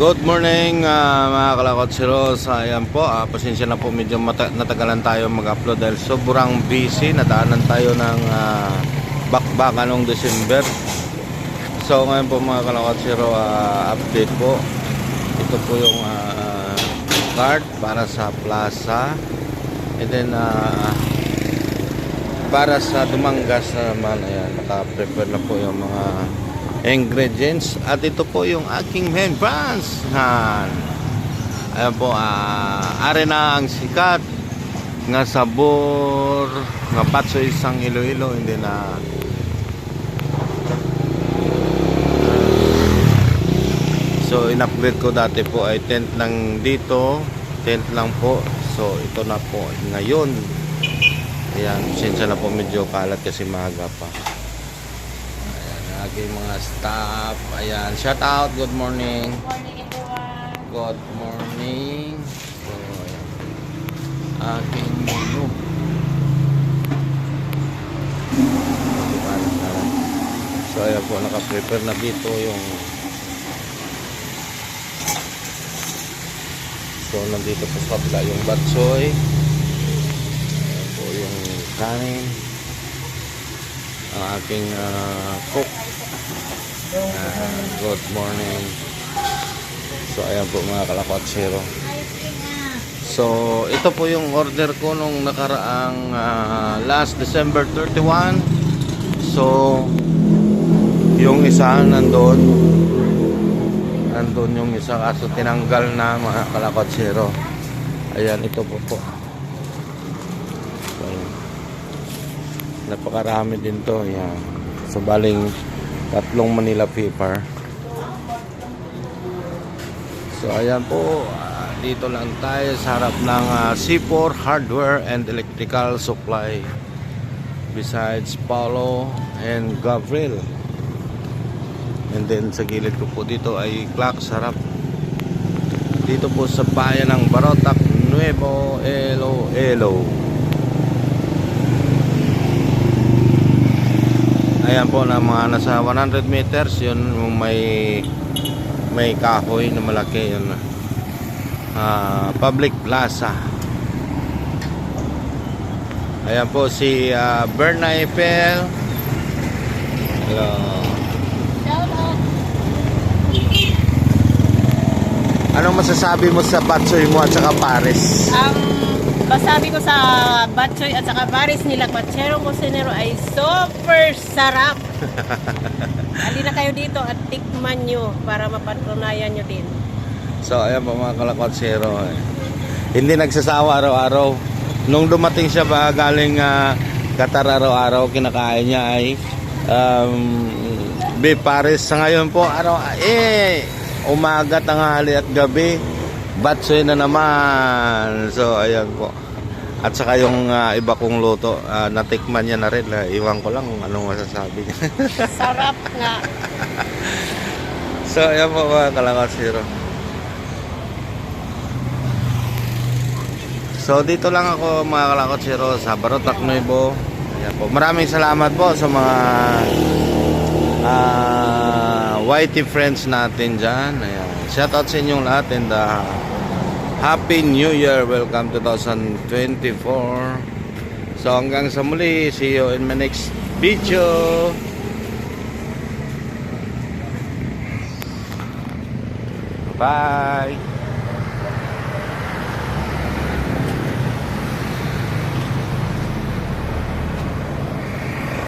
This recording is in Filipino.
Good morning mga kalakotseros. Ayan po, pasensya na po, medyo natagalan tayo mag-upload dahil sobrang busy. Nadaanan tayo ng bakbakan noong December. So ngayon po mga kalakotsero, update po. Ito po yung card para sa plaza. And then para sa Dumangas naman, ayan, naka-prepare na po yung mga ingredients. At ito po yung aking main branch. Ayan po, are na ang sikat nga sabor nga patsoy isang Iloilo. Hindi na so in-upgrade ko. Dati po ay tent lang dito, tent lang po. So ito na po ngayon. Ayan, pasensya na po, medyo kalat kasi maaga pa. Aking mga staff. Ayan, shout out, good morning. Good morning everyone. Good morning. So, ayan. Aking menu. So, ayan po, naka-prepare na dito yung so, nandito po sa kabila yung batsoy. Ayan po yung kanin. Ang aking cook. Good morning. So ayan po mga kalakotsero. So ito po yung order ko nung nakaraang last December 31. So yung isa nandun yung isa, kaso tinanggal na mga kalakotsero. Ayan, ito po. So, napakarami din to. Ayan. So baling 3 Manila paper. So ayan po, dito lang tayo sa harap ng C4 Hardware and Electrical Supply, besides Paulo and Gabriel. And then sa gilid ko po dito ay clock sa harap. Dito po sa bayan ng Barotac, Nuevo Iloilo. Ayan po, na mga nasa 100 meters yun, may kahoy na malaki yun, public plaza. Ayan po si Berna Eiffel. Hello. Shout out. Anong masasabi mo sa batsoy mo at saka Paris? Masabi ko sa batchoy at saka baris nila Kwatserong Kusinero ay super sarap. Halina kayo dito at tikman nyo para mapatunayan nyo din. So ayan po mga kalakotsero, hindi nagsasawa araw-araw. Nung dumating siya ba galing Qatar, araw-araw kinakain niya ay beef Paris. Sa ngayon po umaga, tanghali at gabi batsoy na naman. So ayan po. At saka yung iba kong luto, natikman niya na rin. Iwan ko lang kung anong masasabi niya. Sarap nga. So ayan po mga kalakotsero. So dito lang ako mga kalakotsero sa Barotac, Nuevo. Ayan po. Maraming salamat po sa mga YT friends natin dyan. Ayan. Shout out sa inyong lahat and Happy New Year. Welcome 2024. So hanggang sa muli. See you in my next video. Bye.